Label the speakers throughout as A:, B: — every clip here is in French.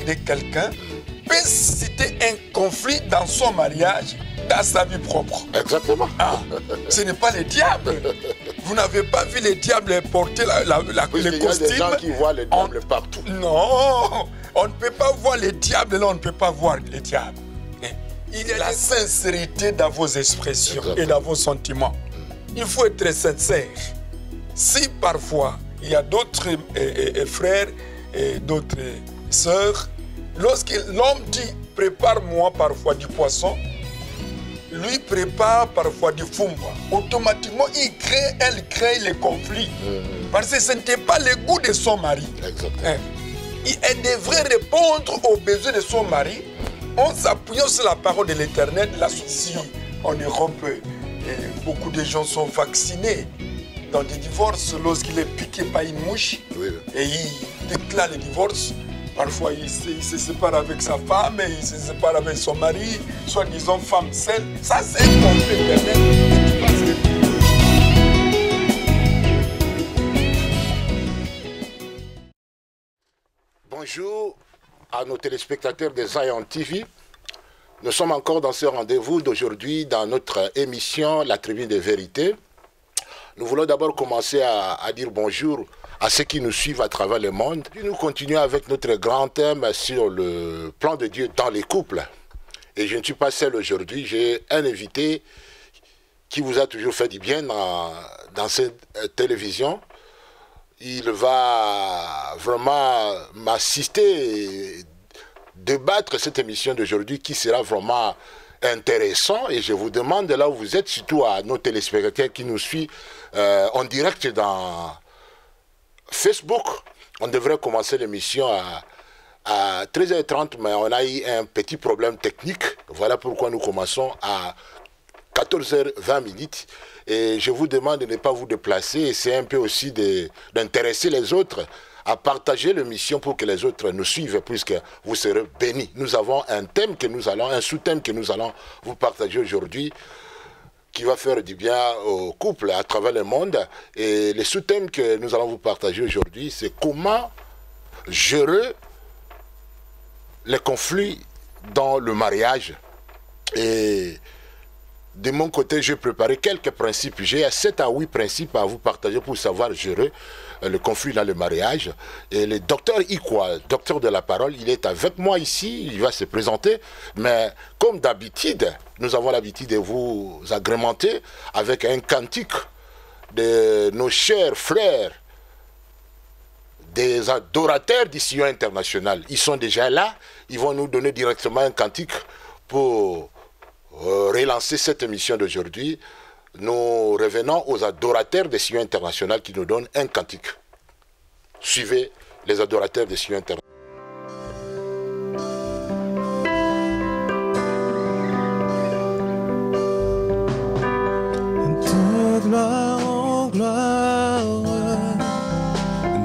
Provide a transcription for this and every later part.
A: de quelqu'un peut susciter un conflit dans son mariage, dans sa vie propre.
B: Exactement.
A: Ah, ce n'est pas le diable. Vous n'avez pas vu les diables porter les costumes.
B: Il y a des gens qui voient les diables partout.
A: Non, on ne peut pas voir les diables, là on ne peut pas voir les diables. Il y a la sincérité dans vos expressions. Exactement. Et dans vos sentiments. Il faut être sincère. Si parfois il y a d'autres frères et d'autres sœurs, lorsque l'homme dit prépare-moi parfois du poisson, lui prépare parfois du fumba. Automatiquement, elle crée les conflits. Parce que ce n'était pas le goût de son mari.
B: Exactement.
A: Elle devrait répondre aux besoins de son mari en s'appuyant sur la parole de l'Éternel. Là, si en Europe, beaucoup de gens sont vaccinés dans des divorces lorsqu'il est piqué par une mouche, oui. Et il déclare le divorce. Parfois, il se sépare avec sa femme, et il se sépare avec son mari, soi-disant femme seule. Ça, c'est un conflit éternel.
B: Bonjour à nos téléspectateurs de Zion TV. Nous sommes encore dans ce rendez-vous d'aujourd'hui dans notre émission La Tribune des Vérités. Nous voulons d'abord commencer à dire bonjour à ceux qui nous suivent à travers le monde. Puis nous continuons avec notre grand thème sur le plan de Dieu dans les couples. Et je ne suis pas seul aujourd'hui, j'ai un invité qui vous a toujours fait du bien dans cette télévision. Il va vraiment m'assister et débattre cette émission d'aujourd'hui qui sera vraiment intéressant. Et je vous demande là où vous êtes, surtout à nos téléspectateurs qui nous suivent en direct dans Facebook. On devrait commencer l'émission à 13h30, mais on a eu un petit problème technique. Voilà pourquoi nous commençons à 14h20. Et je vous demande de ne pas vous déplacer. Et c'est un peu aussi d'intéresser les autres à partager l'émission pour que les autres nous suivent, puisque vous serez bénis. Nous avons un thème un sous-thème que nous allons vous partager aujourd'hui, qui va faire du bien aux couples à travers le monde. Et le sous-thème que nous allons vous partager aujourd'hui, c'est comment gérer les conflits dans le mariage. Et de mon côté, j'ai préparé quelques principes. J'ai 7 à 8 principes à vous partager pour savoir gérer le conflit dans le mariage. Et le docteur Ikwa, docteur de la parole, il est avec moi ici, il va se présenter. Mais comme d'habitude, nous avons l'habitude de vous agrémenter avec un cantique de nos chers frères, des adorateurs du Sion international. Ils sont déjà là, ils vont nous donner directement un cantique pour relancer cette émission d'aujourd'hui. Nous revenons aux adorateurs des Sion international qui nous donnent un cantique. Suivez les adorateurs des Sion international.
C: De gloire en gloire,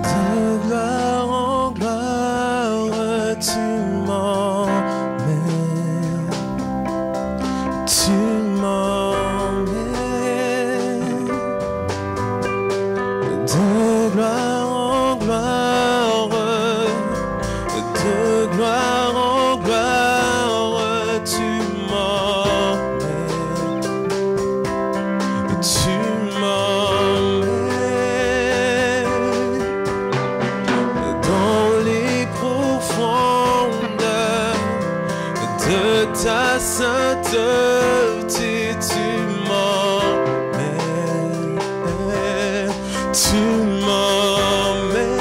C: de gloire en gloire, tu m'emmènes, tu m'emmènes. De gloire en gloire, de gloire en gloire, tu m'emmènes, tu m'emmènes dans les profondeurs de ta sainteté, tu m'emmènes, tu m'emmènes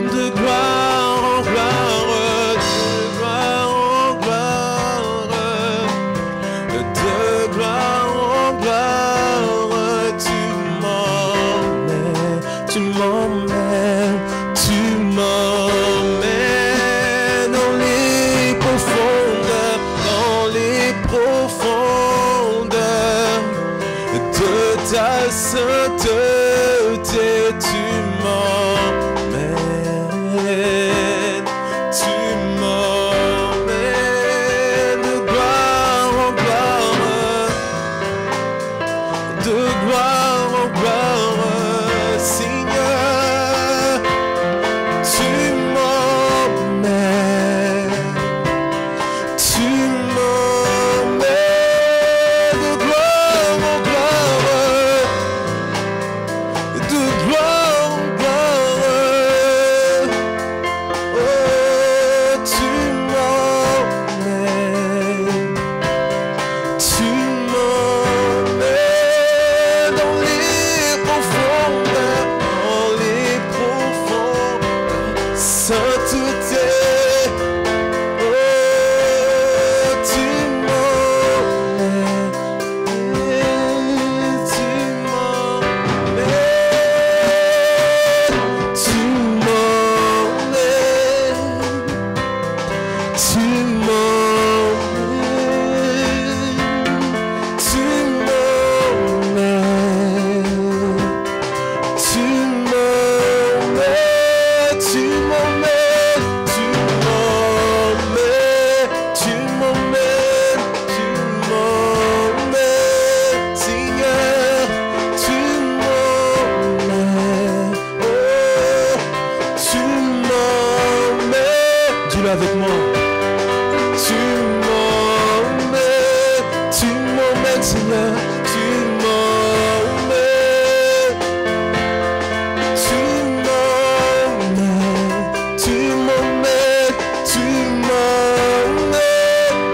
C: de gloire en gloire, de gloire en gloire, de gloire en gloire, tu m'emmènes, tu m'emmènes dans les profondeurs, de ta sainteté, tu Avec moi, tu m'emmènes, Seigneur, tu m'emmènes,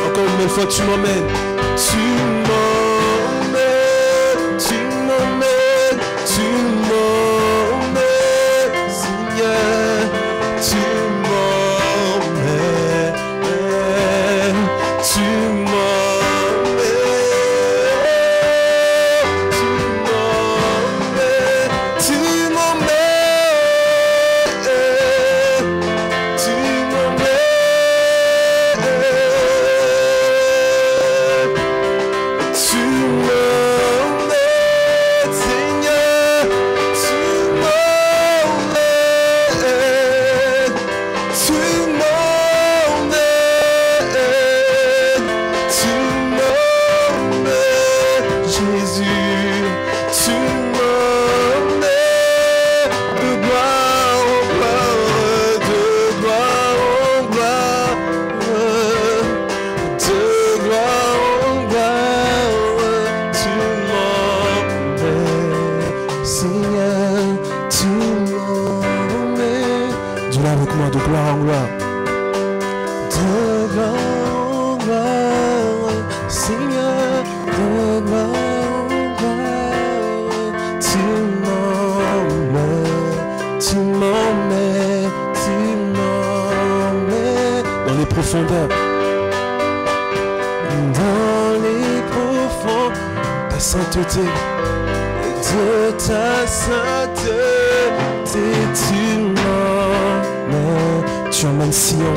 C: encore une belle fois, tu m'emmènes, Seigneur, tu de gloire en gloire. De gloire en gloire, Seigneur, de gloire en gloire. Tu m'emmènes dans les profondeurs. Dans les profonds, ta sainteté, de ta sainteté, tu emmènes Sion,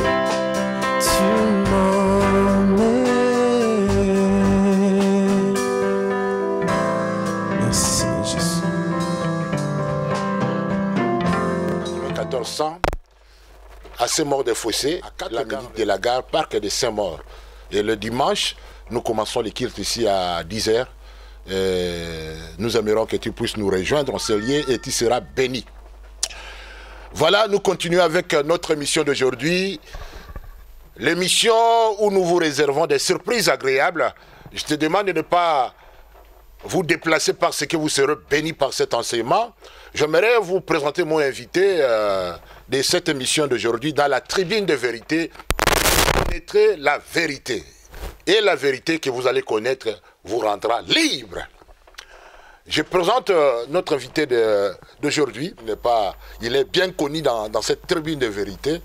C: tu m'emmènes. Merci Seigneur Jésus.
B: 1400, à Saint-Maur-des-Fossés, à 4 minutes de la gare, parc de Saint-Maur. Et le dimanche, nous commençons les cultes ici à 10h. Nous aimerons que tu puisses nous rejoindre en ce lieu et tu seras béni. Voilà, nous continuons avec notre émission d'aujourd'hui. L'émission où nous vous réservons des surprises agréables. Je te demande de ne pas vous déplacer parce que vous serez bénis par cet enseignement. J'aimerais vous présenter mon invité de cette émission d'aujourd'hui dans la tribune de vérité. Vous connaîtrez la vérité. Et la vérité que vous allez connaître vous rendra libre. Je présente notre invité d'aujourd'hui. Il est bien connu dans cette tribune de vérité.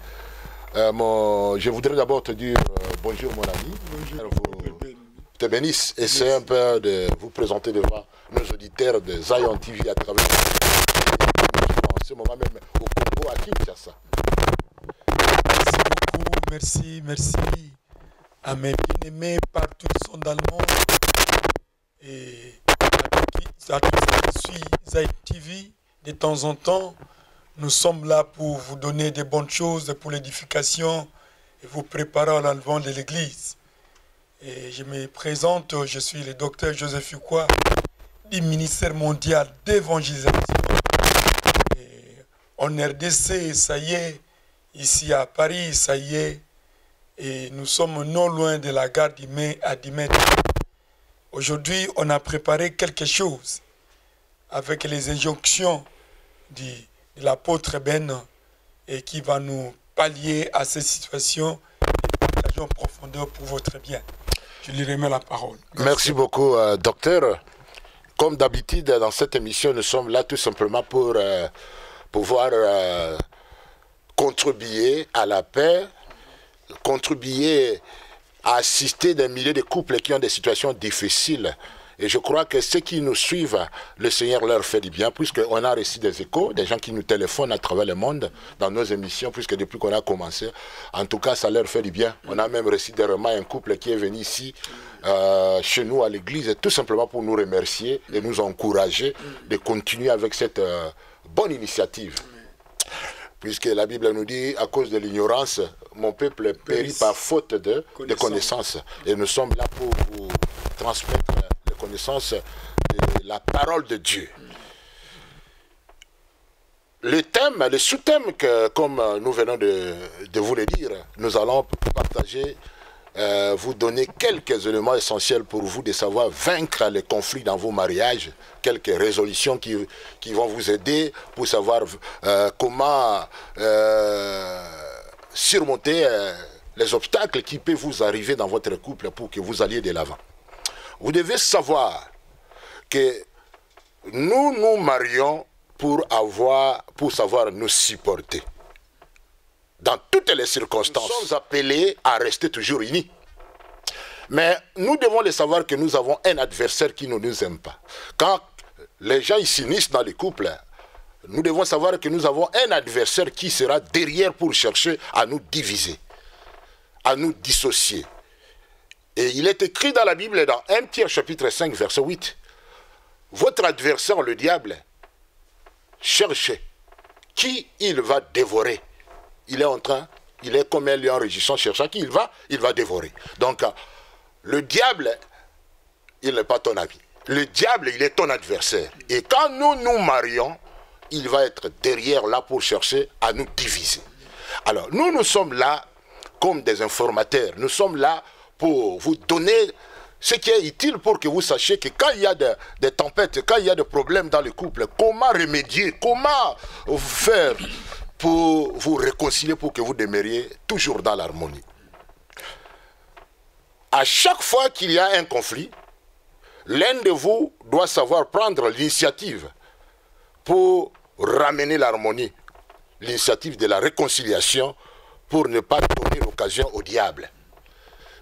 B: Je voudrais d'abord te dire bonjour mon ami. Bonjour. Vous te bénisse. Et c'est un peu de vous présenter devant nos auditeurs de Zion TV à travers en ce moment même au Congo, à Kinshasa.
A: Merci à mes bien-aimés partout ils sont dans le monde. Et à tous ceux qui suivent Zion TV, de temps en temps, nous sommes là pour vous donner des bonnes choses pour l'édification et vous préparer à l'enlèvement de l'Église. Et je me présente, je suis le docteur Joseph Fuqua du ministère mondial d'évangélisation. En RDC, ça y est, ici à Paris, ça y est, et nous sommes non loin de la gare à Dimètre. Aujourd'hui, on a préparé quelque chose avec les injonctions de l'apôtre Ben et qui va nous pallier à ces situations et partager en profondeur pour votre bien. Je lui remets la parole.
B: Merci beaucoup, docteur. Comme d'habitude, dans cette émission, nous sommes là tout simplement pour pouvoir contribuer à la paix, contribuer à assister des milliers de couples qui ont des situations difficiles Et je crois que ceux qui nous suivent, le Seigneur leur fait du bien, puisqu'on a reçu des échos, des gens qui nous téléphonent à travers le monde dans nos émissions, puisque depuis qu'on a commencé, en tout cas, ça leur fait du bien. On a même reçu dernièrement un couple qui est venu ici, chez nous à l'église, tout simplement pour nous remercier et nous encourager de continuer avec cette bonne initiative. Puisque la Bible nous dit, à cause de l'ignorance, mon peuple périt par faute de connaissances. Et nous sommes là pour vous transmettre les connaissances de la parole de Dieu. Le thème, le sous-thème, comme nous venons de vous le dire, nous allons partager, vous donner quelques éléments essentiels pour vous de savoir vaincre les conflits dans vos mariages, quelques résolutions qui vont vous aider pour savoir comment surmonter les obstacles qui peuvent vous arriver dans votre couple pour que vous alliez de l'avant. Vous devez savoir que nous nous marions pour savoir nous supporter. Dans toutes les circonstances, nous sommes appelés à rester toujours unis. Mais nous devons le savoir que nous avons un adversaire qui ne nous aime pas. Quand les gens s'unissent dans les couples, nous devons savoir que nous avons un adversaire qui sera derrière pour chercher à nous diviser, à nous dissocier. Et il est écrit dans la Bible, dans 1 Pierre chapitre 5, verset 8, « Votre adversaire, le diable, cherche qui il va dévorer. » Il est comme un lion rugissant, cherchant qui il va dévorer. Donc, le diable, il n'est pas ton ami. Le diable, il est ton adversaire. Et quand nous nous marions, il va être derrière là pour chercher à nous diviser. Alors, nous sommes là comme des informateurs. Nous sommes là pour vous donner ce qui est utile pour que vous sachiez que quand il y a des tempêtes, quand il y a des problèmes dans le couple, comment remédier, comment faire pour vous réconcilier, pour que vous demeuriez toujours dans l'harmonie. À chaque fois qu'il y a un conflit, l'un de vous doit savoir prendre l'initiative pour ramener l'harmonie, l'initiative de la réconciliation, pour ne pas donner l'occasion au diable.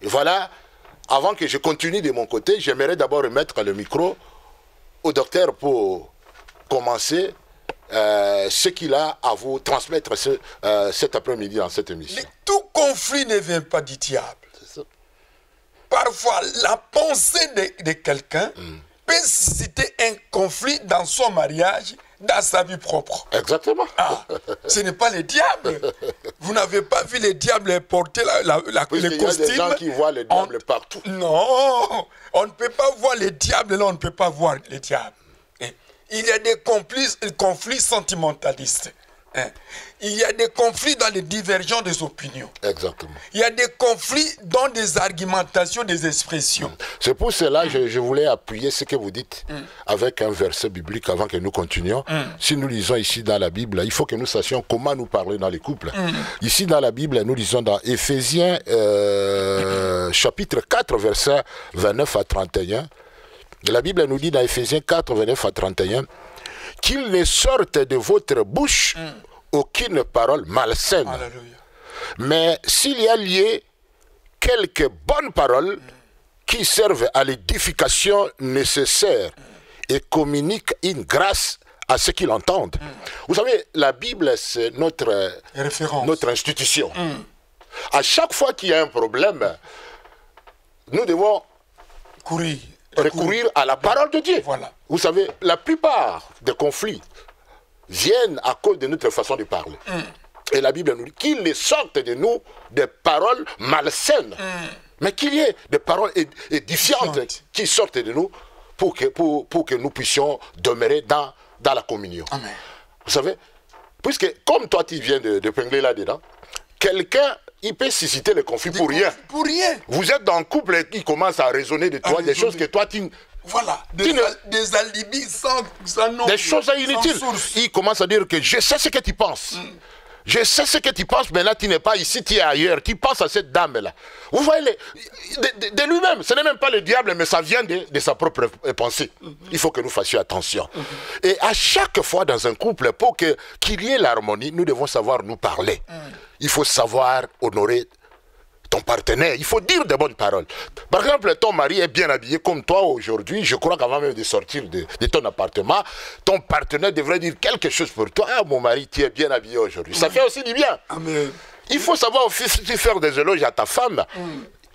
B: Et voilà, avant que je continue de mon côté, j'aimerais d'abord remettre le micro au docteur pour commencer ce qu'il a à vous transmettre cet après-midi dans cette émission.
A: Mais tout conflit ne vient pas du diable.
B: C'est ça.
A: Parfois, la pensée de quelqu'un peut susciter un conflit dans son mariage, dans sa vie propre.
B: Exactement.
A: Ah, ce n'est pas le diable. Vous n'avez pas vu le diable porter le costume.
B: Il y a des gens qui voient le diable partout.
A: Non, on ne peut pas voir le diable, là on ne peut pas voir le diable. Il y a des conflits sentimentalistes. Il y a des conflits dans les divergences des opinions.
B: Exactement.
A: Il y a des conflits dans des argumentations, des expressions.
B: C'est pour cela que je voulais appuyer ce que vous dites avec un verset biblique avant que nous continuions. Si nous lisons ici dans la Bible, il faut que nous sachions comment nous parler dans les couples. Ici dans la Bible, nous lisons dans Éphésiens chapitre 4, verset 29 à 31. La Bible nous dit dans Éphésiens 4, 29 à 31, qu'il ne sorte de votre bouche aucune parole malsaine.
A: Alléluia.
B: Mais s'il y a lié quelques bonnes paroles qui servent à l'édification nécessaire et communiquent une grâce à ceux qui l'entendent. Vous savez, la Bible, c'est notre institution. À chaque fois qu'il y a un problème, nous devons recourir à la parole de Dieu.
A: Voilà.
B: Vous savez, la plupart des conflits viennent à cause de notre façon de parler. Et la Bible nous dit qu'il ne sorte de nous des paroles malsaines, mais qu'il y ait des paroles édifiantes qui sortent de nous pour que nous puissions demeurer dans la communion.
A: Amen.
B: Vous savez, puisque comme toi tu viens de pingler là-dedans, quelqu'un, il peut susciter le conflit pour rien.
A: Pour rien.
B: Vous êtes dans le couple et il commence à raisonner de toi, des choses que toi tu...
A: Voilà, des alibis sans nom.
B: Des choses inutiles. Il commence à dire que je sais ce que tu penses. Je sais ce que tu penses, mais là tu n'es pas ici, tu es ailleurs. Tu penses à cette dame-là. Vous voyez, de lui-même, ce n'est même pas le diable, mais ça vient de sa propre pensée. Il faut que nous fassions attention. Et à chaque fois dans un couple, pour qu'il y ait l'harmonie, nous devons savoir nous parler. Il faut savoir honorer ton partenaire, il faut dire de bonnes paroles. Par exemple, ton mari est bien habillé comme toi aujourd'hui. Je crois qu'avant même de sortir de ton appartement, ton partenaire devrait dire quelque chose pour toi. Ah, mon mari, tu es bien habillé aujourd'hui. Ça fait aussi du bien.
A: Amen.
B: Il faut savoir aussi faire des éloges à ta femme.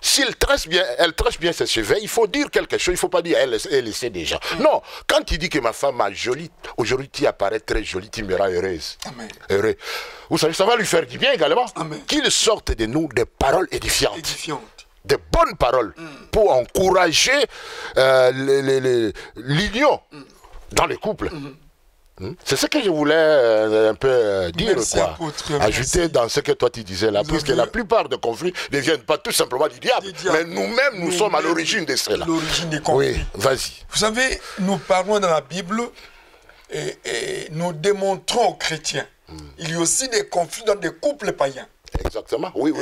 B: Si elle trace bien ses cheveux, il faut dire quelque chose. Il ne faut pas dire elle sait déjà. Non, quand tu dis que ma femme a jolie, aujourd'hui tu apparais très jolie, tu me rends heureuse.
A: Amen.
B: Heureux. Vous savez, ça va lui faire du bien également.
A: Amen.
B: Qu'il sorte de nous des paroles édifiantes.
A: Édifiante.
B: Des bonnes paroles pour encourager l'union dans les couples. C'est ce que je voulais un peu dire,
A: Merci,
B: quoi.
A: apôtre,
B: Ajouter
A: merci.
B: dans ce que toi tu disais là, puisque la plupart des conflits ne viennent pas tout simplement du diable, mais nous-mêmes, nous sommes à l'origine de cela.
A: L'origine des conflits.
B: Oui, vas-y.
A: Vous savez, nous parlons dans la Bible et nous démontrons aux chrétiens. Il y a aussi des conflits dans des couples païens.
B: Exactement, oui.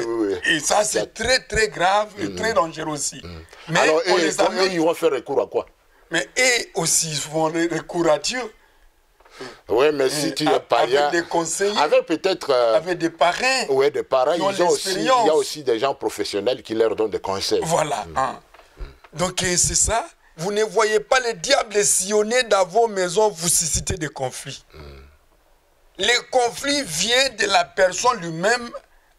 A: Et ça, c'est très, très grave et très dangereux aussi. Mais
B: alors,
A: on les amène.
B: ils vont faire recours à quoi?
A: Mais eux aussi font recours à Dieu.
B: Oui, mais si tu es païen,
A: avec des conseillers,
B: avec peut-être...
A: avec des parrains.
B: Oui, des parrains,
A: qui ont
B: il y a aussi des gens professionnels qui leur donnent des conseils.
A: Voilà. Donc c'est ça. Vous ne voyez pas le diable sillonner dans vos maisons, vous susciter des conflits. Les conflits viennent de la personne lui-même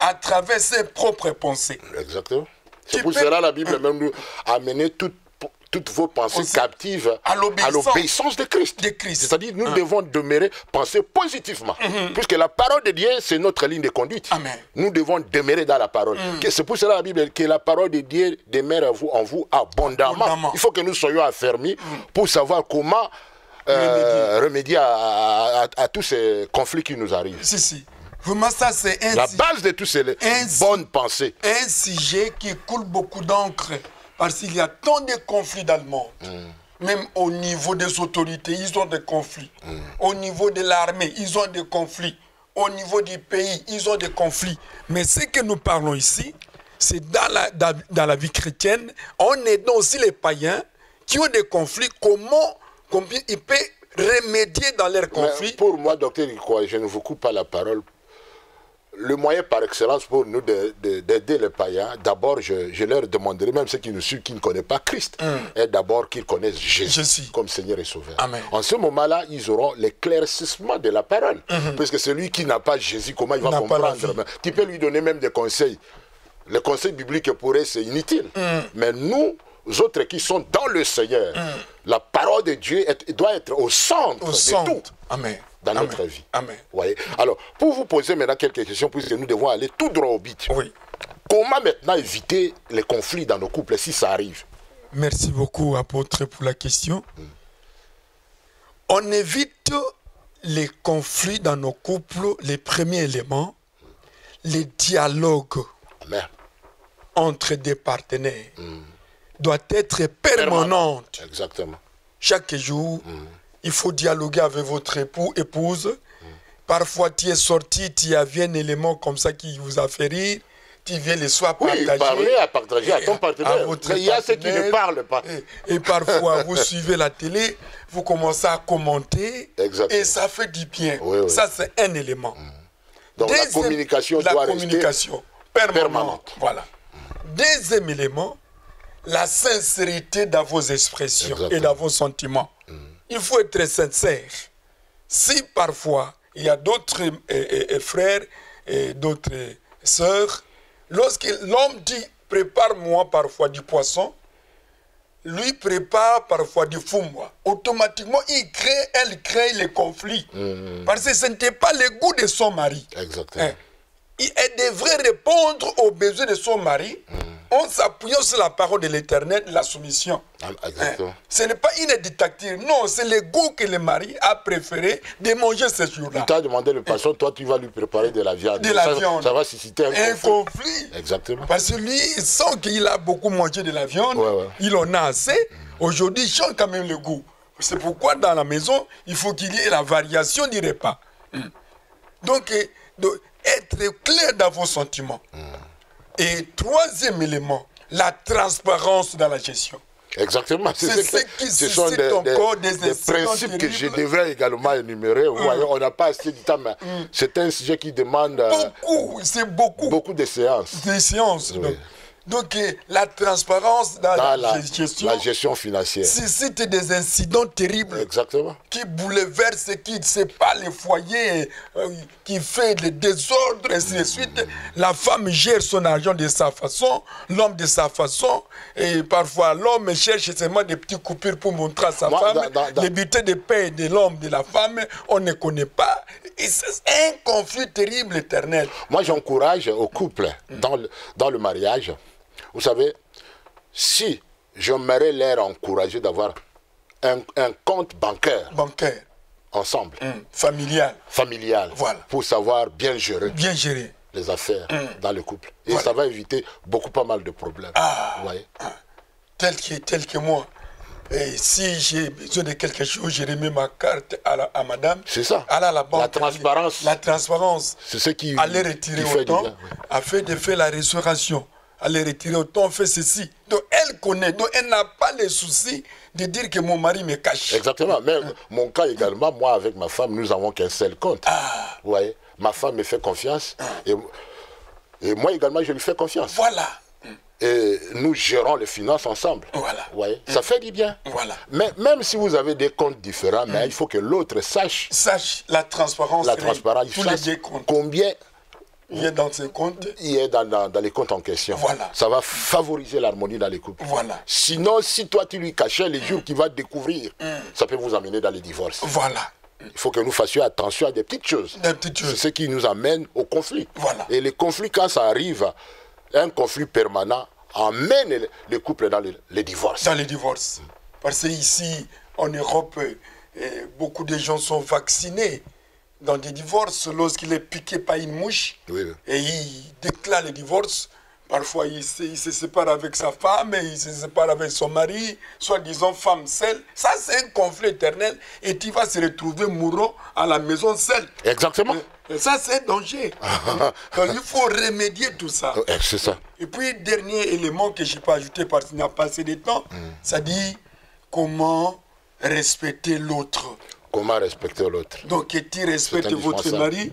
A: à travers ses propres pensées.
B: Exactement. C'est pour cela la Bible même nous a amené toutes vos pensées captives à l'obéissance de Christ. C'est-à-dire nous devons demeurer, penser positivement. Puisque la parole de Dieu, c'est notre ligne de conduite.
A: Amen.
B: Nous devons demeurer dans la parole. C'est pour cela la Bible que la parole de Dieu demeure en vous abondamment. Il faut que nous soyons affermis pour savoir comment remédier à tous ces conflits qui nous arrivent.
A: Si. Vraiment, ça, c'est
B: la base de tous ces bonnes pensées.
A: Un sujet qui coule beaucoup d'encre. Parce qu'il y a tant de conflits dans le monde. Même au niveau des autorités, ils ont des conflits. Au niveau de l'armée, ils ont des conflits. Au niveau du pays, ils ont des conflits. Mais ce que nous parlons ici, c'est dans la vie chrétienne, on aide aussi les païens qui ont des conflits, comment ils peuvent remédier dans leurs conflits.
B: Mais pour moi, docteur, je ne vous coupe pas la parole. Le moyen par excellence pour nous d'aider les païens, d'abord je leur demanderai, même ceux qui nous suivent, qui ne connaissent pas Christ, est d'abord qu'ils connaissent Jésus comme Seigneur et Sauveur.
A: Amen.
B: En ce moment-là, ils auront l'éclaircissement de la parole. Parce que celui qui n'a pas Jésus, comment il va comprendre? Tu peux lui donner même des conseils. Les conseils bibliques pour eux, c'est inutile. Mais nous autres qui sont dans le Seigneur, la parole de Dieu doit être au centre de tout.
A: Amen.
B: Dans notre vie.
A: Amen.
B: Voyez. Alors, pour vous poser maintenant quelques questions, puisque nous devons aller tout droit au but.
A: Oui.
B: Comment maintenant éviter les conflits dans nos couples si ça arrive?
A: Merci beaucoup, apôtre, pour la question. On évite les conflits dans nos couples, les premiers éléments, les dialogues entre des partenaires doit être permanente.
B: Exactement.
A: Chaque jour, il faut dialoguer avec votre époux, épouse. Parfois, tu es sorti, tu avais un élément comme ça qui vous a fait rire. Tu viens le soir partager.
B: À partager à ton partenaire. Mais il y a ceux qui ne parlent pas.
A: Et parfois, vous suivez la télé, vous commencez à commenter.
B: Exactement.
A: Et ça fait du bien.
B: Oui.
A: Ça, c'est un élément.
B: Donc la communication doit rester permanente.
A: Voilà. Deuxième élément, la sincérité dans vos expressions et dans vos sentiments. Il faut être sincère. Si parfois, il y a d'autres frères et d'autres sœurs, lorsque l'homme dit « prépare-moi parfois du poisson », lui prépare parfois du fou-moi. Automatiquement, elle crée les conflits. Parce que ce n'était pas le goût de son mari.
B: Exactement.
A: Elle devrait répondre aux besoins de son mari en s'appuyant sur la parole de l'Éternel, la soumission.
B: Exactement.
A: Ce n'est pas une dictature, non, c'est le goût que le mari a préféré de manger ce jour-là.
B: Il t'a demandé le poisson, toi tu vas lui préparer de la viande. Ça va susciter un conflit. Exactement.
A: Parce que lui, il sent qu'il a beaucoup mangé de la viande, il en a assez. Aujourd'hui, il change quand même le goût. C'est pourquoi dans la maison, il faut qu'il y ait la variation du repas. Donc, être clair dans vos sentiments. Et troisième élément, la transparence dans la gestion.
B: Exactement. Ce sont des principes que je devrais également énumérer. On n'a pas assez de temps, mais c'est un sujet qui demande
A: beaucoup
B: de séances.
A: Des séances.
B: Oui.
A: Donc, la transparence dans la
B: gestion financière.
A: Suscite des incidents terribles.
B: Exactement.
A: Qui bouleversent, qui ne sait pas les foyers, qui fait des désordres, ainsi de suite. La femme gère son argent de sa façon, l'homme de sa façon. Et parfois, l'homme cherche seulement des petites coupures pour montrer à sa femme. Les bulletins de paie de l'homme, de la femme, on ne connaît pas. Et c'est un conflit terrible, éternel.
B: Moi, j'encourage au couple, dans le mariage, vous savez, si j'aimerais leur encourager d'avoir un compte bancaire ensemble.
A: Familial.
B: Voilà. Pour savoir bien gérer les affaires dans le couple. Et ça va éviter pas mal de problèmes. Vous voyez?
A: Tel que moi. Et si j'ai besoin de quelque chose, je remets ma carte à madame.
B: C'est ça.
A: À la banque.
B: La transparence.
A: La transparence.
B: C'est ce qui
A: aller retirer autant, afin de faire la restauration. Aller retirer autant, on fait ceci. Donc elle connaît, donc elle n'a pas les soucis de dire que mon mari me cache.
B: Exactement. Mais mon cas également, moi avec ma femme, nous n'avons qu'un seul compte. Vous voyez, ma femme me fait confiance et moi également je lui fais confiance.
A: Voilà.
B: Et nous gérons les finances ensemble.
A: Voilà.
B: Vous voyez, ça fait du bien.
A: Voilà.
B: Mais même si vous avez des comptes différents, mais il faut que l'autre sache
A: la transparence.
B: Tous les comptes. Combien
A: il est dans ses comptes.
B: Il est dans les comptes en question.
A: Voilà.
B: Ça va favoriser l'harmonie dans les couples.
A: Voilà.
B: Sinon, si toi tu lui cachais les jours qu'il va découvrir, ça peut vous amener dans les divorces.
A: Voilà.
B: Il faut que nous fassions attention à des petites choses. C'est ce qui nous amène au conflit.
A: Voilà.
B: Et les conflits, quand ça arrive, un conflit permanent emmène les couples dans les divorces.
A: Dans les divorces. Parce qu'ici, en Europe, beaucoup de gens sont vaccinés dans des divorces lorsqu'il est piqué par une mouche. Et il déclare le divorce. Parfois, il se sépare avec sa femme, il se sépare avec son mari, soi-disant femme seule. Ça, c'est un conflit éternel. Et tu vas se retrouver mourant à la maison seule.
B: Exactement.
A: Et ça, c'est un danger. Donc, il faut remédier tout ça.
B: C'est ça.
A: Et puis, dernier élément que je n'ai pas ajouté parce qu'il n'y a pas assez de temps, ça dit comment respecter l'autre.
B: Comment respecter l'autre.
A: Donc, que tu respectes votre mari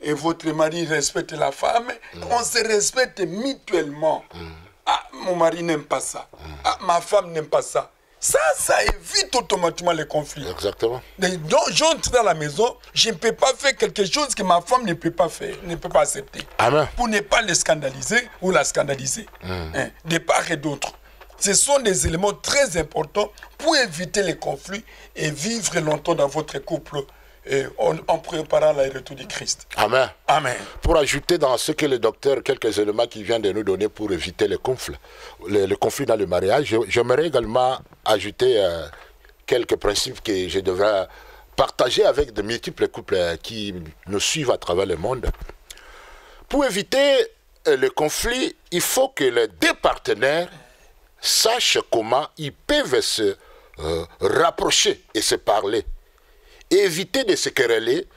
A: et votre mari respecte la femme. On se respecte mutuellement. Ah, mon mari n'aime pas ça. Ah, ma femme n'aime pas ça. Ça évite automatiquement les conflits.
B: Exactement.
A: Donc, j'entre dans la maison, je ne peux pas faire quelque chose que ma femme ne peut pas faire, ne peut pas accepter.
B: Amen.
A: Pour ne pas le scandaliser ou la scandaliser. De part et d'autre. Ce sont des éléments très importants pour éviter les conflits et vivre longtemps dans votre couple en préparant le retour du Christ.
B: Amen.
A: Amen.
B: Pour ajouter dans ce que le docteur, quelques éléments qu'il vient de nous donner pour éviter les conflits, le conflit dans le mariage, j'aimerais également ajouter quelques principes que je devrais partager avec de multiples couples qui nous suivent à travers le monde. Pour éviter le conflit, il faut que les deux partenaires sachent comment ils peuvent se rapprocher et se parler. Éviter de se quereller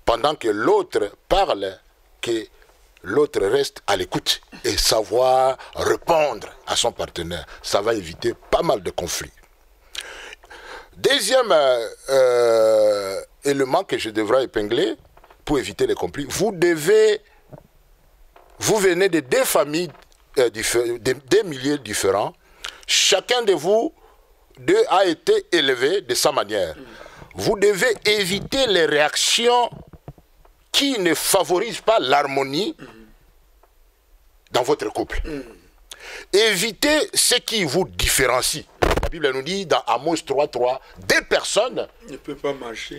B: pendant que l'autre parle, que l'autre reste à l'écoute et savoir répondre à son partenaire. Ça va éviter pas mal de conflits. Deuxième élément que je devrais épingler pour éviter les conflits, vous venez de deux familles, des milieux différents. Chacun de vous deux a été élevé de sa manière. Vous devez éviter les réactions qui ne favorisent pas l'harmonie dans votre couple. Évitez ce qui vous différencie. La Bible nous dit dans Amos 3.3, deux personnes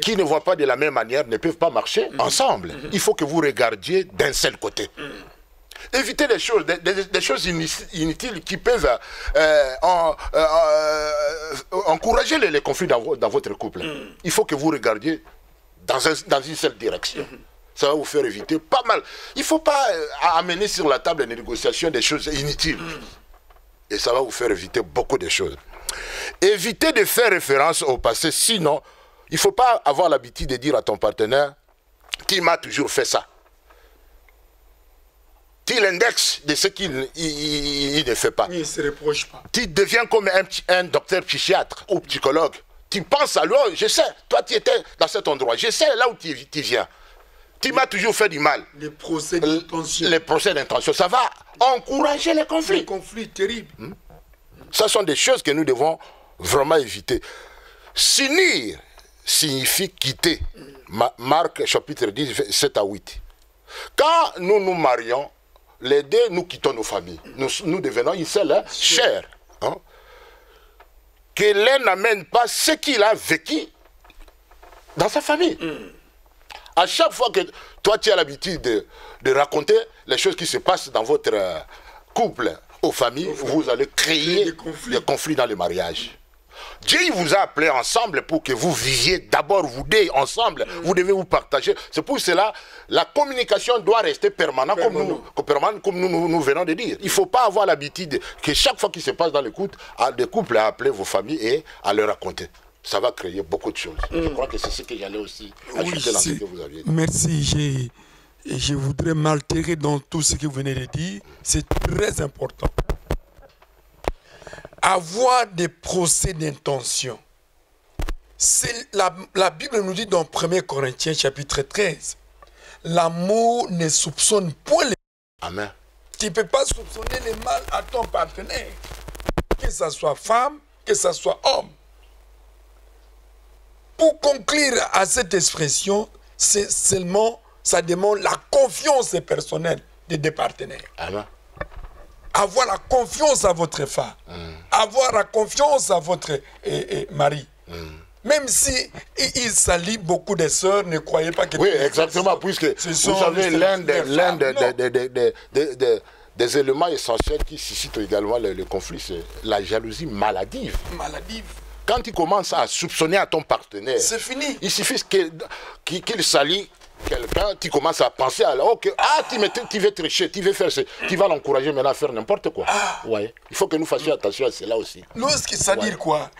B: qui ne voient pas de la même manière ne peuvent pas marcher ensemble. Il faut que vous regardiez d'un seul côté. Évitez des choses, des choses inutiles qui peuvent encourager les conflits dans votre couple. Il faut que vous regardiez dans une seule direction. Ça va vous faire éviter pas mal. Il ne faut pas amener sur la table de négociation des choses inutiles. Et ça va vous faire éviter beaucoup de choses. Évitez de faire référence au passé, sinon, il ne faut pas avoir l'habitude de dire à ton partenaire qui m'a toujours fait ça. Tu l'index de ce qu'il ne fait pas.
A: Il ne se reproche pas.
B: Tu deviens comme un docteur psychiatre ou psychologue. Tu penses à lui, oh, je sais, toi tu étais dans cet endroit, je sais là où tu viens. Tu m'as toujours fait du mal.
A: Les procès d'intention.
B: Les procès d'intention, ça va encourager les conflits.
A: Les conflits terribles.
B: Ce sont des choses que nous devons vraiment éviter. S'unir signifie quitter. Marc chapitre 10, 7 à 8. Quand nous nous marions, les deux, nous quittons nos familles. Nous devenons une seule chair. Hein? Que l'un n'amène pas ce qu'il a vécu dans sa famille. À chaque fois que toi, tu as l'habitude de raconter les choses qui se passent dans votre couple, aux familles, vous allez créer des conflits dans le mariage. Dieu vous a appelé ensemble pour que vous viviez d'abord vous deux ensemble. Vous devez vous partager. C'est pour cela la communication doit rester permanente comme nous venons de dire. Il ne faut pas avoir l'habitude que chaque fois qu'il se passe dans le couple, à appeler vos familles et à leur raconter. Ça va créer beaucoup de choses. Je crois que c'est ce que j'allais aussi ajouter dans ce que vous aviez dit.
A: Merci. Je voudrais m'altérer dans tout ce que vous venez de dire. C'est très important. Avoir des procès d'intention. La Bible nous dit dans 1 Corinthiens chapitre 13, l'amour ne soupçonne point les...
B: Amen.
A: Tu ne peux pas soupçonner le mal à ton partenaire, que ce soit femme, que ce soit homme. Pour conclure à cette expression, c'est seulement, ça demande la confiance personnelle des deux partenaires.
B: Amen.
A: Avoir la confiance à votre femme, avoir la confiance à votre mari. Même si il salit beaucoup de sœurs, ne croyez pas que...
B: Oui, exactement, puisque vous savez, l'un des éléments essentiels qui suscitent également le conflit, c'est la jalousie maladive. Quand tu commences à soupçonner à ton partenaire,
A: c'est fini.
B: Il suffit qu'il salit quelqu'un, tu commences à penser à okay, tu veux tricher, tu veux faire tu vas l'encourager maintenant à faire n'importe quoi. Ouais. Il faut que nous fassions attention à cela aussi.
A: Ça veut dire quoi?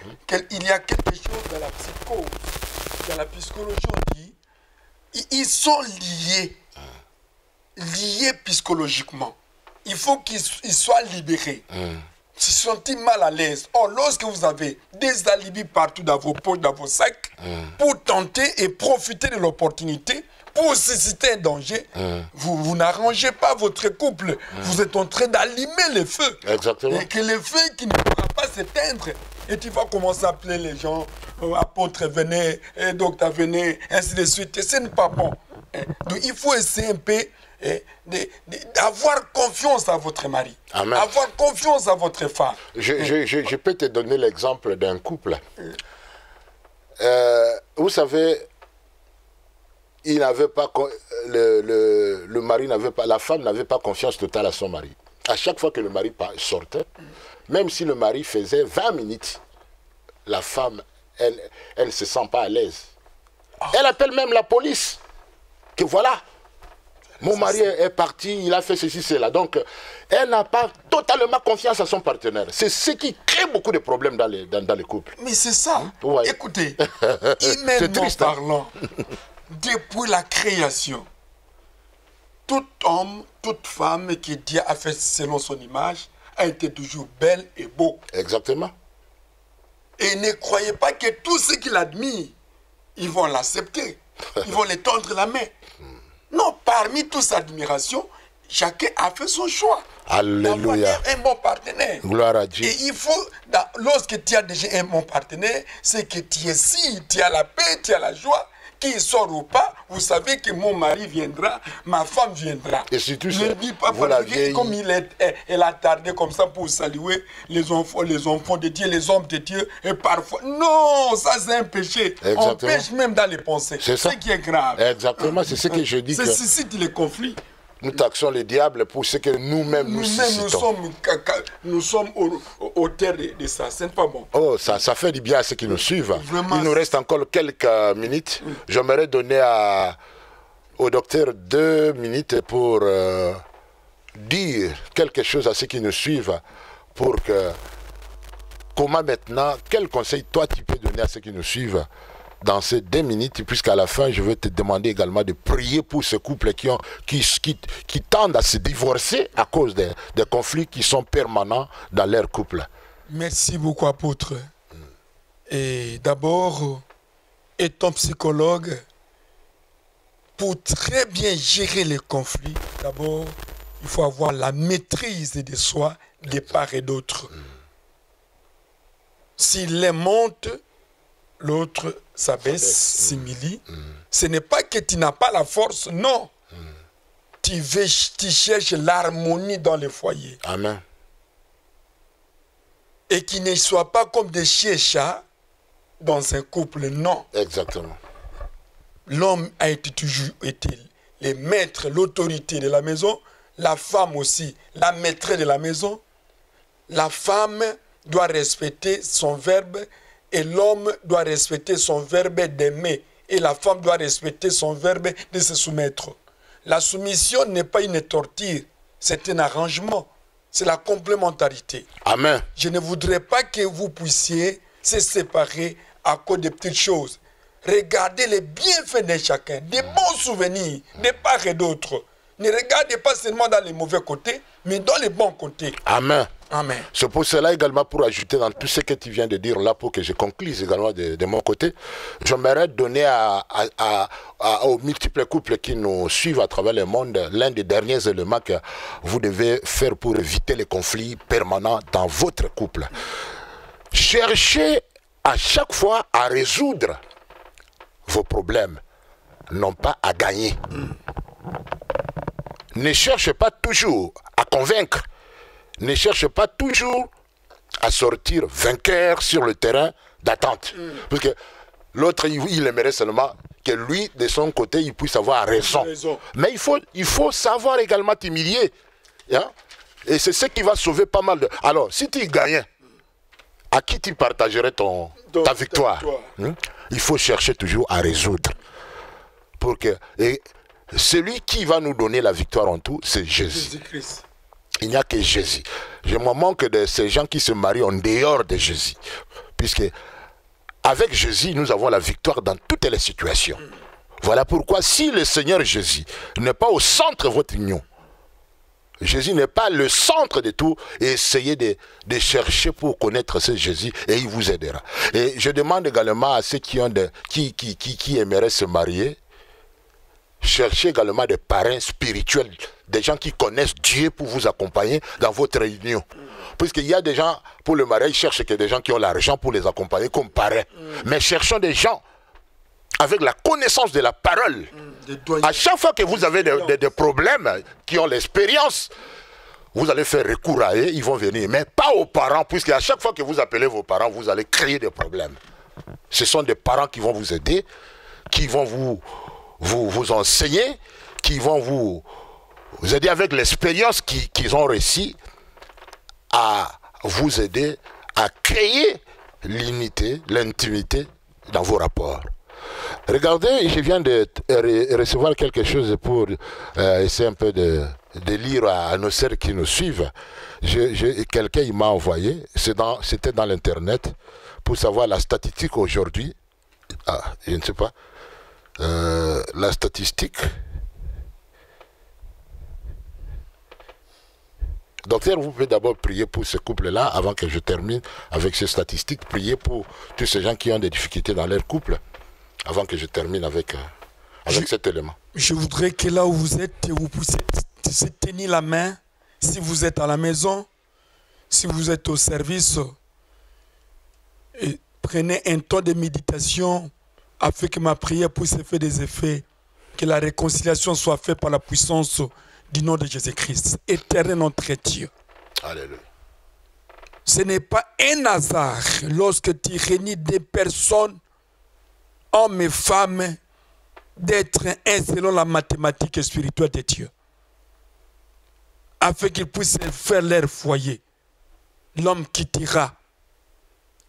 A: Il y a quelque chose dans la psychose, dans la psychologie, on dit, ils sont liés psychologiquement. Il faut qu'ils soient libérés. Se sentir mal à l'aise. Or, lorsque vous avez des alibis partout dans vos poches, dans vos sacs, pour tenter et profiter de l'opportunité, pour susciter un danger, vous n'arrangez pas votre couple. Vous êtes en train d'allumer le feu.
B: Exactement.
A: Et que le feu qui ne pourra pas s'éteindre. Et tu vas commencer à appeler les gens, apôtre venez, docteur venez, ainsi de suite. Et ce n'est pas bon. Donc il faut essayer un peu d'avoir confiance à votre mari.
B: Amen.
A: Avoir confiance à votre femme.
B: Je peux te donner l'exemple d'un couple. Vous savez, il n'avait pas le mari n'avait pas, la femme n'avait pas confiance totale à son mari. À chaque fois que le mari sortait, même si le mari faisait 20 minutes, la femme, elle ne se sent pas à l'aise. Elle appelle même la police. Que voilà, mon mari est parti, il a fait ceci, cela. Donc, elle n'a pas totalement confiance à son partenaire. C'est ce qui crée beaucoup de problèmes dans les couples.
A: Mais c'est ça.
B: Ouais.
A: Écoutez, humainement parlant, depuis la création, tout homme, toute femme qui Dieu a fait selon son image a été toujours belle et beau.
B: Exactement.
A: Et ne croyez pas que tous ceux qui l'admirent, ils vont l'accepter. Ils vont les tendre la main. Non, parmi toute cette admiration, chacun a fait son choix.
B: Alléluia.
A: Un bon partenaire.
B: Gloire à Dieu.
A: Et il faut, lorsque tu as déjà un bon partenaire, c'est que tu es si, tu as la paix, tu as la joie. Qu'il sort ou pas, vous savez que mon mari viendra, ma femme viendra.
B: Et si tu
A: ne dis pas parce que comme elle a tardé comme ça pour saluer les enfants de Dieu, les hommes de Dieu, et parfois, non, ça c'est un péché.
B: Exactement.
A: On pêche même dans les pensées.
B: C'est ça.
A: Ce qui est grave.
B: Exactement, c'est ce que je dis.
A: Ça suscite les conflits.
B: Nous taxons le diable pour ce que nous-mêmes nous suscitons.
A: Nous sommes au terre de ça. Ce n'est pas bon.
B: Oh, ça fait du bien à ceux qui nous suivent.
A: Vraiment.
B: Il nous reste encore quelques minutes. J'aimerais donner au docteur 2 minutes pour dire quelque chose à ceux qui nous suivent. Pour que, comment maintenant, quel conseil toi tu peux donner à ceux qui nous suivent dans ces 2 minutes, puisqu'à la fin, je vais te demander également de prier pour ces couples qui tendent à se divorcer à cause des conflits qui sont permanents dans leur couple.
A: Merci beaucoup, apôtre. Et d'abord, étant psychologue, pour très bien gérer les conflits, d'abord, il faut avoir la maîtrise de soi, de part et d'autre. Si l'un monte, l'autre s'abaisse, s'humilie. Ce n'est pas que tu n'as pas la force, non. Tu cherches l'harmonie dans le foyer.
B: Amen.
A: Et qu'il ne soit pas comme des chiens et chats dans un couple, non.
B: Exactement.
A: L'homme a toujours été le maître, l'autorité de la maison. La femme aussi, la maîtresse de la maison. La femme doit respecter son verbe et l'homme doit respecter son verbe d'aimer. Et la femme doit respecter son verbe de se soumettre. La soumission n'est pas une torture, c'est un arrangement. C'est la complémentarité.
B: Amen.
A: Je ne voudrais pas que vous puissiez se séparer à cause de petites choses. Regardez les bienfaits de chacun, des bons souvenirs, de part et d'autre. Ne regardez pas seulement dans les mauvais côtés, mais dans les bons côtés.
B: Amen.
A: Amen.
B: C'est pour cela également, pour ajouter dans tout ce que tu viens de dire là, pour que je concluse également de mon côté, j'aimerais donner aux multiples couples qui nous suivent à travers le monde l'un des derniers éléments que vous devez faire pour éviter les conflits permanents dans votre couple. Cherchez à chaque fois à résoudre vos problèmes, non pas à gagner. Ne cherchez pas toujours à convaincre. Ne cherchez pas toujours à sortir vainqueur sur le terrain d'attente. Parce que l'autre, il aimerait seulement que lui, de son côté, il puisse avoir raison. Mais il faut savoir également t'humilier. Hein? Et c'est ce qui va sauver pas mal de... Alors, si tu gagnais, à qui tu partagerais ta victoire? Il faut chercher toujours à résoudre. Pour que... Et celui qui va nous donner la victoire en tout, c'est Jésus. Il n'y a que Jésus. Je me manque de ces gens qui se marient en dehors de Jésus. Puisque avec Jésus, nous avons la victoire dans toutes les situations. Voilà pourquoi si le Seigneur Jésus n'est pas au centre de votre union, Jésus n'est pas le centre de tout, essayez de chercher pour connaître ce Jésus et il vous aidera. Et je demande également à ceux qui aimeraient se marier, cherchez également des parrains spirituels, des gens qui connaissent Dieu pour vous accompagner dans votre réunion. Puisqu'il y a des gens, pour le mariage, ils cherchent que des gens qui ont l'argent pour les accompagner comme parrains. Mais cherchons des gens avec la connaissance de la parole. À chaque fois que vous avez des problèmes, qui ont l'expérience, vous allez faire recours à eux, ils vont venir. Mais pas aux parents, puisqu'à chaque fois que vous appelez vos parents, vous allez créer des problèmes. Ce sont des parents qui vont vous aider, qui vont vous enseigner, qui vont vous aider avec l'expérience qu'ils ont réussi à vous aider à créer l'unité, l'intimité dans vos rapports. Regardez, je viens de recevoir quelque chose pour essayer un peu de lire à nos sœurs qui nous suivent. Quelqu'un m'a envoyé, c'était dans l'internet, pour savoir la statistique aujourd'hui. Ah, je ne sais pas. La statistique. Docteur, vous pouvez d'abord prier pour ce couple-là avant que je termine avec ces statistiques. Priez pour tous ces gens qui ont des difficultés dans leur couple avant que je termine avec cet élément.
A: Je voudrais que là où vous êtes, vous puissiez se tenir la main. Si vous êtes à la maison, si vous êtes au service, et prenez un temps de méditation afin que ma prière puisse faire des effets, que la réconciliation soit faite par la puissance du nom de Jésus-Christ. Éternel notre Dieu.
B: Alléluia.
A: Ce n'est pas un hasard lorsque tu réunis des personnes, hommes et femmes, d'être un selon la mathématique spirituelle de Dieu. Afin qu'ils puissent faire leur foyer. L'homme quittera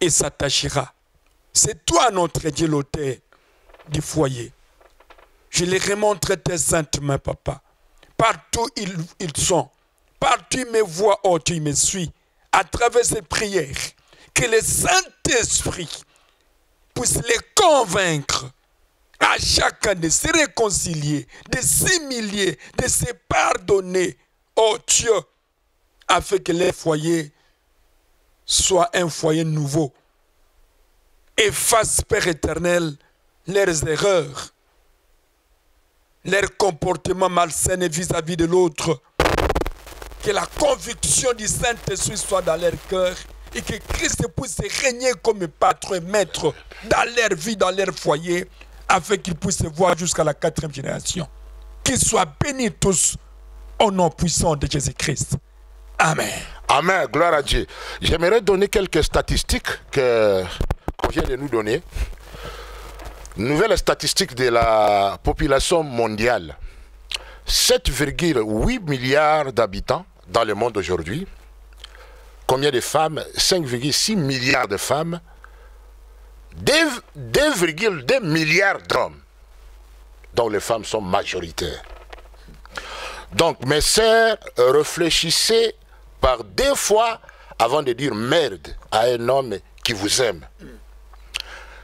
A: et s'attachera. C'est toi notre Dieu, l'auteur du foyer. Je les remontre tes saintes mains, papa. Partout ils sont. Partout ils me voient, oh tu me suis. À travers ces prières, que le Saint-Esprit puisse les convaincre à chacun de se réconcilier, de s'humilier, de se pardonner, oh Dieu, afin que leur foyer soit un foyer nouveau. Efface, Père éternel, leurs erreurs, leur comportement malsain vis-à-vis de l'autre, Que la conviction du Saint-Esprit soit dans leur cœur et que Christ puisse régner comme patron et maître dans leur vie, dans leur foyer, afin qu'ils puissent se voir jusqu'à la 4e génération. Qu'ils soient bénis tous au nom puissant de Jésus-Christ. Amen.
B: Amen, gloire à Dieu. J'aimerais donner quelques statistiques qu'on vient de nous donner. Nouvelle statistique de la population mondiale. 7,8 milliards d'habitants dans le monde aujourd'hui. Combien de femmes? 5,6 milliards de femmes. 2,2 milliards d'hommes, dont les femmes sont majoritaires. Donc, mes sœurs, réfléchissez par 2 fois avant de dire merde à un homme qui vous aime.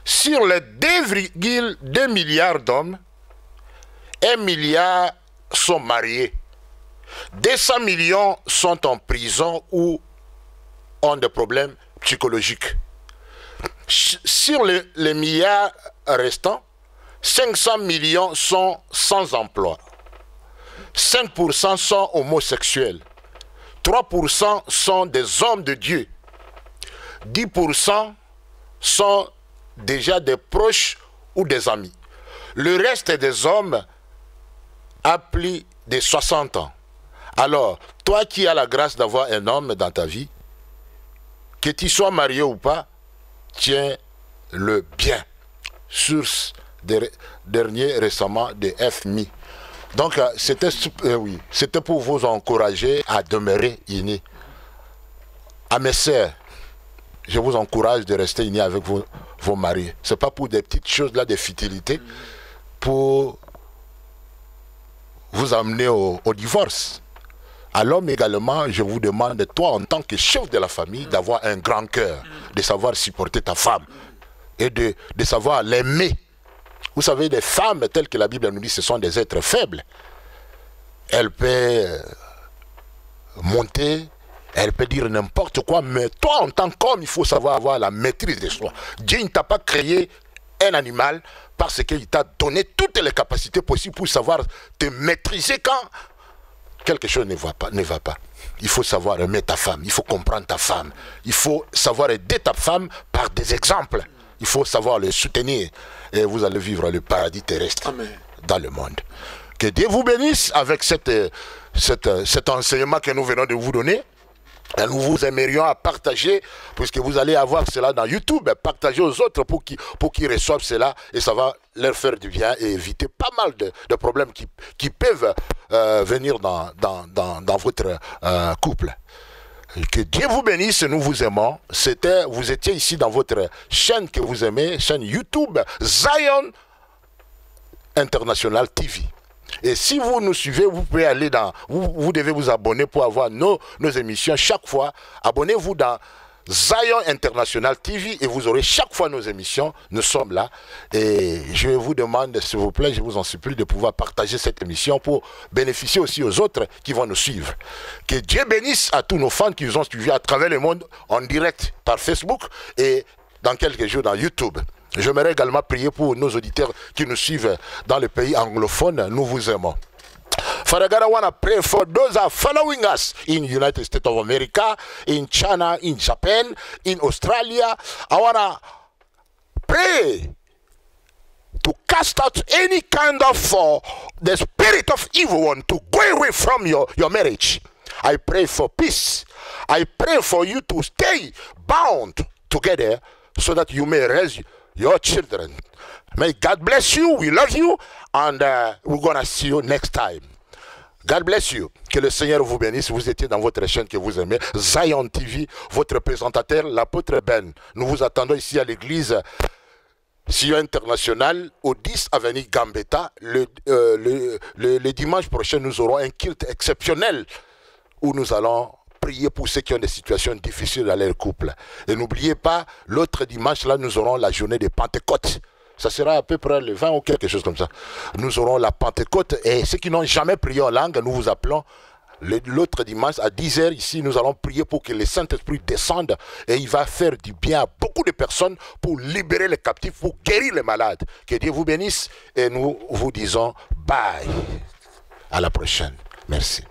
B: Sur les 2,2 milliards d'hommes, 1 milliard sont mariés. 200 millions sont en prison ou ont des problèmes psychologiques. Sur les milliards restants, 500 millions sont sans emploi. 5% sont homosexuels. 3% sont des hommes de Dieu. 10% sont déjà des proches ou des amis. Le reste des hommes a plus de 60 ans. Alors, toi qui as la grâce d'avoir un homme dans ta vie, que tu sois marié ou pas, tiens-le bien. Source dernier récemment de FMI. Donc, c'était pour vous encourager à demeurer unis. À mes sœurs, je vous encourage de rester unis avec vos maris. Ce n'est pas pour des petites choses là, de futilité, pour vous amener au divorce. À l'homme également, je vous demande, toi en tant que chef de la famille, d'avoir un grand cœur, de savoir supporter ta femme et de savoir l'aimer. Vous savez, les femmes, telles que la Bible nous dit, ce sont des êtres faibles. Elles peuvent monter, elles peuvent dire n'importe quoi, mais toi en tant qu'homme, il faut savoir avoir la maîtrise de soi. Dieu ne t'a pas créé un animal parce qu'il t'a donné toutes les capacités possibles pour savoir te maîtriser quand quelque chose ne va pas. Il faut savoir aimer ta femme, il faut comprendre ta femme, il faut savoir aider ta femme par des exemples. Il faut savoir le soutenir et vous allez vivre le paradis terrestre. Amen. Dans le monde. Que Dieu vous bénisse avec cet enseignement que nous venons de vous donner. Et nous vous aimerions à partager, puisque vous allez avoir cela dans YouTube, partager aux autres pour qu'ils reçoivent cela et ça va leur faire du bien et éviter pas mal de problèmes qui peuvent venir dans votre couple. Que Dieu vous bénisse, nous vous aimons. Vous étiez ici dans votre chaîne que vous aimez, chaîne YouTube, Zion International TV. Et si vous nous suivez, vous pouvez aller vous devez vous abonner pour avoir nos émissions chaque fois. Abonnez-vous dans Zion International TV et vous aurez chaque fois nos émissions. Nous sommes là. Et je vous demande, s'il vous plaît, je vous en supplie de pouvoir partager cette émission pour bénéficier aussi aux autres qui vont nous suivre. Que Dieu bénisse à tous nos fans qui nous ont suivis à travers le monde en direct par Facebook et dans quelques jours dans YouTube. J'aimerais également prier pour nos auditeurs qui nous suivent dans le pays anglophone. Nous vous aimons. Father God, I want to pray for those that are following us in United States of America, in China, in Japan, in Australia. I want to pray to cast out any kind of the spirit of evil one to go away from your marriage. I pray for peace. I pray for you to stay bound together so that you may raise your children. May God bless you. We love you. And we're going to see you next time. God bless you. Que le Seigneur vous bénisse. Vous étiez dans votre chaîne que vous aimez. Zion TV, votre présentateur, l'apôtre Ben. Nous vous attendons ici à l'église Sion International, au 10 avenue Gambetta. Le dimanche prochain, nous aurons un culte exceptionnel où nous allons prier pour ceux qui ont des situations difficiles dans leur couple. Et n'oubliez pas, l'autre dimanche, là, nous aurons la journée de Pentecôte. Ça sera à peu près le 20 ou quelque chose comme ça. Nous aurons la Pentecôte et ceux qui n'ont jamais prié en langue, nous vous appelons l'autre dimanche à 10h ici. Nous allons prier pour que le Saint-Esprit descende et il va faire du bien à beaucoup de personnes pour libérer les captifs, pour guérir les malades. Que Dieu vous bénisse et nous vous disons bye. À la prochaine. Merci.